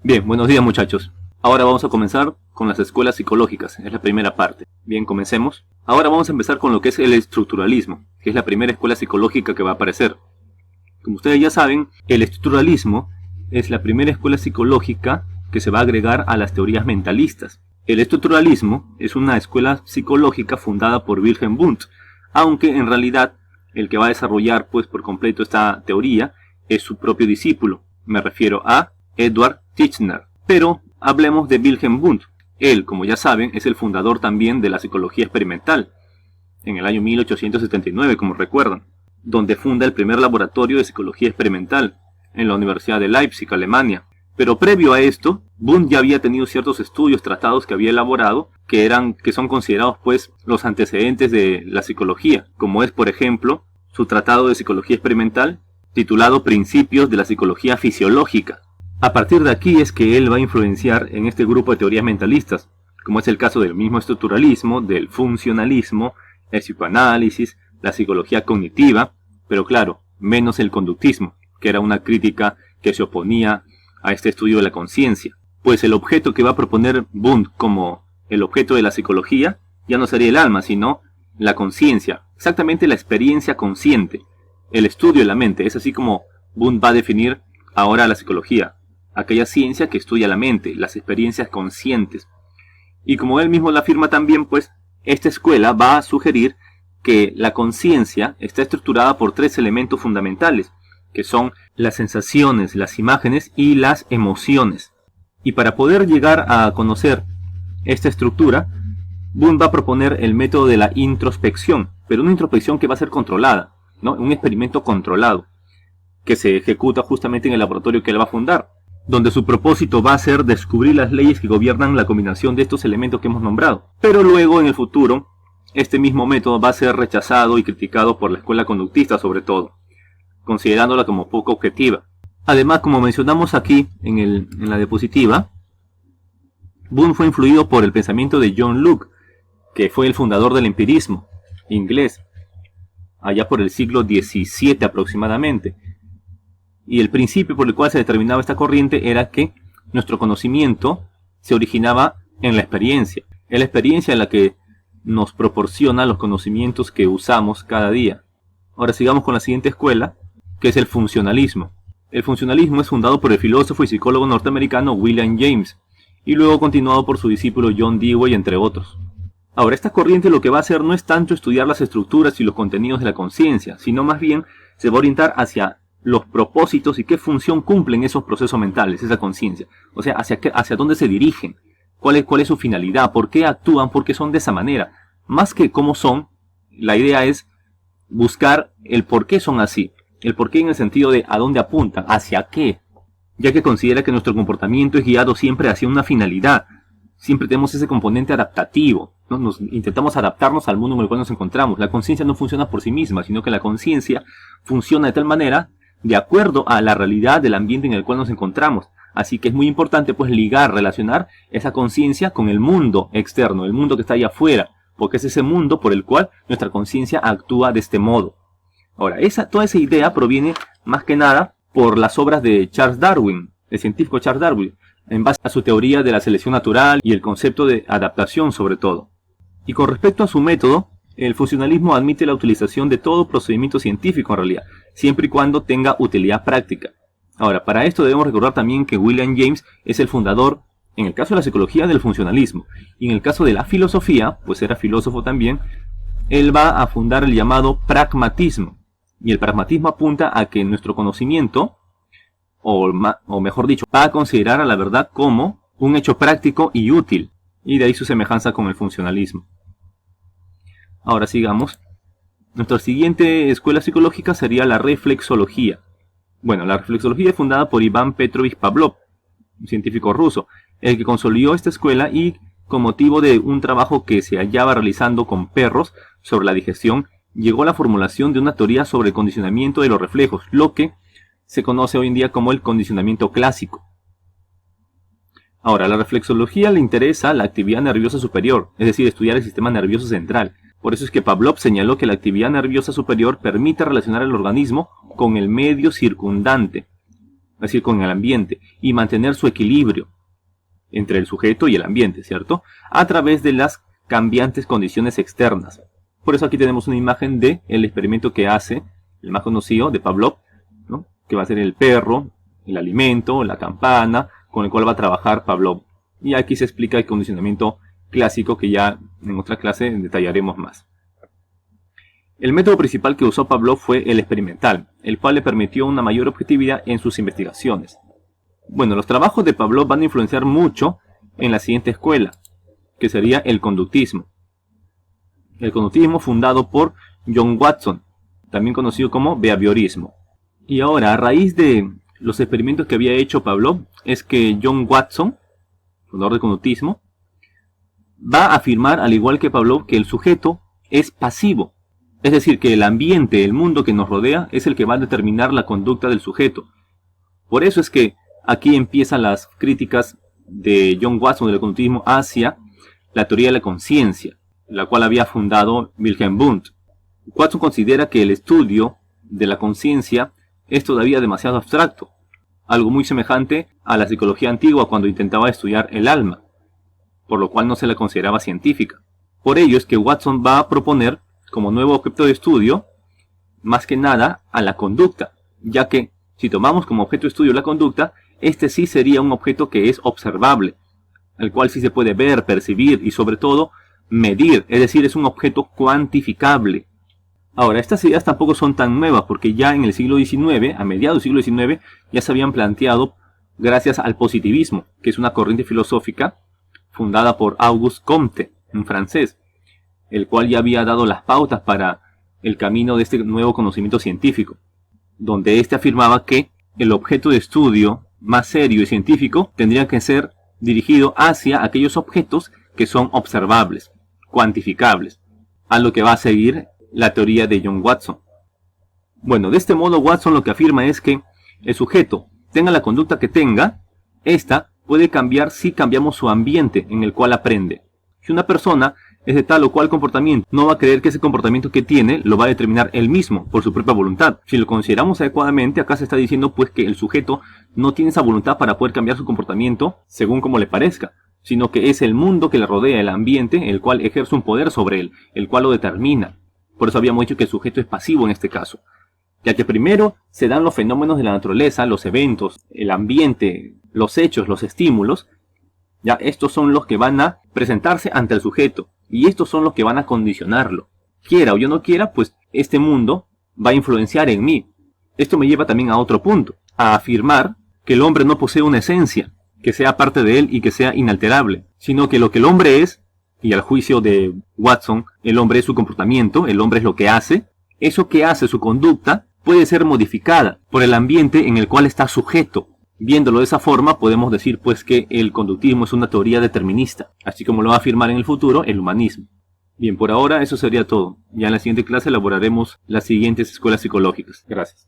Bien, buenos días muchachos. Ahora vamos a comenzar con las escuelas psicológicas, es la primera parte. Bien, comencemos. Ahora vamos a empezar con lo que es el estructuralismo, que es la primera escuela psicológica que va a aparecer. Como ustedes ya saben, el estructuralismo es la primera escuela psicológica que se va a agregar a las teorías mentalistas. El estructuralismo es una escuela psicológica fundada por Wilhelm Wundt, aunque en realidad el que va a desarrollar pues por completo esta teoría es su propio discípulo. Me refiero a Edward Titchener. Pero hablemos de Wilhelm Wundt. Él, como ya saben, es el fundador también de la psicología experimental, en el año 1879, como recuerdan, donde funda el primer laboratorio de psicología experimental en la Universidad de Leipzig, Alemania. Pero previo a esto, Wundt ya había tenido ciertos estudios, tratados que había elaborado, que son considerados pues los antecedentes de la psicología, como es por ejemplo su tratado de psicología experimental, titulado Principios de la psicología fisiológica. A partir de aquí es que él va a influenciar en este grupo de teorías mentalistas, como es el caso del mismo estructuralismo, del funcionalismo, el psicoanálisis, la psicología cognitiva, pero claro, menos el conductismo, que era una crítica que se oponía a este estudio de la conciencia. Pues el objeto que va a proponer Wundt como el objeto de la psicología ya no sería el alma, sino la conciencia, exactamente la experiencia consciente, el estudio de la mente. Es así como Wundt va a definir ahora la psicología, aquella ciencia que estudia la mente, las experiencias conscientes. Y como él mismo lo afirma también, pues, esta escuela va a sugerir que la conciencia está estructurada por tres elementos fundamentales, que son las sensaciones, las imágenes y las emociones. Y para poder llegar a conocer esta estructura, Wundt va a proponer el método de la introspección, pero una introspección que va a ser controlada, ¿no? Un experimento controlado, que se ejecuta justamente en el laboratorio que él va a fundar, donde su propósito va a ser descubrir las leyes que gobiernan la combinación de estos elementos que hemos nombrado. Pero luego, en el futuro, este mismo método va a ser rechazado y criticado por la escuela conductista sobre todo, considerándola como poco objetiva. Además, como mencionamos aquí en la diapositiva, Wundt fue influido por el pensamiento de John Locke, que fue el fundador del empirismo inglés, allá por el siglo XVII aproximadamente. Y el principio por el cual se determinaba esta corriente era que nuestro conocimiento se originaba en la experiencia. Es la experiencia la que nos proporciona los conocimientos que usamos cada día. Ahora sigamos con la siguiente escuela, que es el funcionalismo. El funcionalismo es fundado por el filósofo y psicólogo norteamericano William James, y luego continuado por su discípulo John Dewey, entre otros. Ahora, esta corriente lo que va a hacer no es tanto estudiar las estructuras y los contenidos de la conciencia, sino más bien se va a orientar hacia los propósitos y qué función cumplen esos procesos mentales, esa conciencia. O sea, hacia dónde se dirigen, cuál es su finalidad, por qué actúan, por qué son de esa manera. Más que cómo son, la idea es buscar el por qué son así. El por qué en el sentido de a dónde apuntan, hacia qué. Ya que considera que nuestro comportamiento es guiado siempre hacia una finalidad. Siempre tenemos ese componente adaptativo, ¿no? Intentamos adaptarnos al mundo en el cual nos encontramos. La conciencia no funciona por sí misma, sino que la conciencia funciona de tal manera de acuerdo a la realidad del ambiente en el cual nos encontramos. Así que es muy importante pues ligar, relacionar esa conciencia con el mundo externo, el mundo que está allá afuera, porque es ese mundo por el cual nuestra conciencia actúa de este modo. Ahora, toda esa idea proviene más que nada por las obras de Charles Darwin, el científico Charles Darwin, en base a su teoría de la selección natural y el concepto de adaptación sobre todo. Y con respecto a su método, el funcionalismo admite la utilización de todo procedimiento científico en realidad, siempre y cuando tenga utilidad práctica. Ahora, para esto debemos recordar también que William James es el fundador, en el caso de la psicología, del funcionalismo, y en el caso de la filosofía, pues era filósofo también, él va a fundar el llamado pragmatismo, y el pragmatismo apunta a que nuestro conocimiento, o mejor dicho, va a considerar a la verdad como un hecho práctico y útil, y de ahí su semejanza con el funcionalismo. Ahora sigamos. Nuestra siguiente escuela psicológica sería la reflexología. Bueno, la reflexología es fundada por Iván Petrovich Pavlov, un científico ruso, el que consolidó esta escuela y con motivo de un trabajo que se hallaba realizando con perros sobre la digestión, llegó a la formulación de una teoría sobre el condicionamiento de los reflejos, lo que se conoce hoy en día como el condicionamiento clásico. Ahora, a la reflexología le interesa la actividad nerviosa superior, es decir, estudiar el sistema nervioso central. Por eso es que Pavlov señaló que la actividad nerviosa superior permite relacionar el organismo con el medio circundante, es decir, con el ambiente, y mantener su equilibrio entre el sujeto y el ambiente, ¿cierto? A través de las cambiantes condiciones externas. Por eso aquí tenemos una imagen del experimento que hace el más conocido de Pavlov, ¿no? Que va a ser el perro, el alimento, la campana, con el cual va a trabajar Pavlov. Y aquí se explica el condicionamiento clásico que ya en otra clase detallaremos más. El método principal que usó Pavlov fue el experimental, el cual le permitió una mayor objetividad en sus investigaciones. Bueno, los trabajos de Pavlov van a influenciar mucho en la siguiente escuela, que sería el conductismo. El conductismo fundado por John Watson, también conocido como behaviorismo. Y ahora, a raíz de los experimentos que había hecho Pavlov, es que John Watson, fundador del conductismo, va a afirmar, al igual que Pavlov, que el sujeto es pasivo. Es decir, que el ambiente, el mundo que nos rodea, es el que va a determinar la conducta del sujeto. Por eso es que aquí empiezan las críticas de John Watson del conductismo hacia la teoría de la conciencia, la cual había fundado Wilhelm Wundt. Watson considera que el estudio de la conciencia es todavía demasiado abstracto, algo muy semejante a la psicología antigua cuando intentaba estudiar el alma, por lo cual no se la consideraba científica. Por ello es que Watson va a proponer como nuevo objeto de estudio, más que nada, a la conducta, ya que si tomamos como objeto de estudio la conducta, este sí sería un objeto que es observable, el cual sí se puede ver, percibir y sobre todo medir, es decir, es un objeto cuantificable. Ahora, estas ideas tampoco son tan nuevas porque ya en el siglo XIX, a mediados del siglo XIX, ya se habían planteado gracias al positivismo, que es una corriente filosófica fundada por Auguste Comte, un francés, el cual ya había dado las pautas para el camino de este nuevo conocimiento científico, donde éste afirmaba que el objeto de estudio más serio y científico tendría que ser dirigido hacia aquellos objetos que son observables, cuantificables, a lo que va a seguir la teoría de John Watson. Bueno, de este modo Watson lo que afirma es que el sujeto, tenga la conducta que tenga, esta puede cambiar si cambiamos su ambiente en el cual aprende. Si una persona es de tal o cual comportamiento, no va a creer que ese comportamiento que tiene lo va a determinar él mismo, por su propia voluntad. Si lo consideramos adecuadamente, acá se está diciendo pues que el sujeto no tiene esa voluntad para poder cambiar su comportamiento según como le parezca, sino que es el mundo que le rodea, el ambiente, el cual ejerce un poder sobre él, el cual lo determina. Por eso habíamos dicho que el sujeto es pasivo en este caso, ya que primero se dan los fenómenos de la naturaleza, los eventos, el ambiente, los hechos, los estímulos. Ya estos son los que van a presentarse ante el sujeto y estos son los que van a condicionarlo. Quiera o yo no quiera, pues este mundo va a influenciar en mí. Esto me lleva también a otro punto, a afirmar que el hombre no posee una esencia, que sea parte de él y que sea inalterable, sino que lo que el hombre es, y al juicio de Watson, el hombre es su comportamiento, el hombre es lo que hace, eso que hace, su conducta, puede ser modificada por el ambiente en el cual está sujeto. Viéndolo de esa forma, podemos decir pues que el conductismo es una teoría determinista, así como lo va a afirmar en el futuro el humanismo. Bien, por ahora eso sería todo. Ya en la siguiente clase elaboraremos las siguientes escuelas psicológicas. Gracias.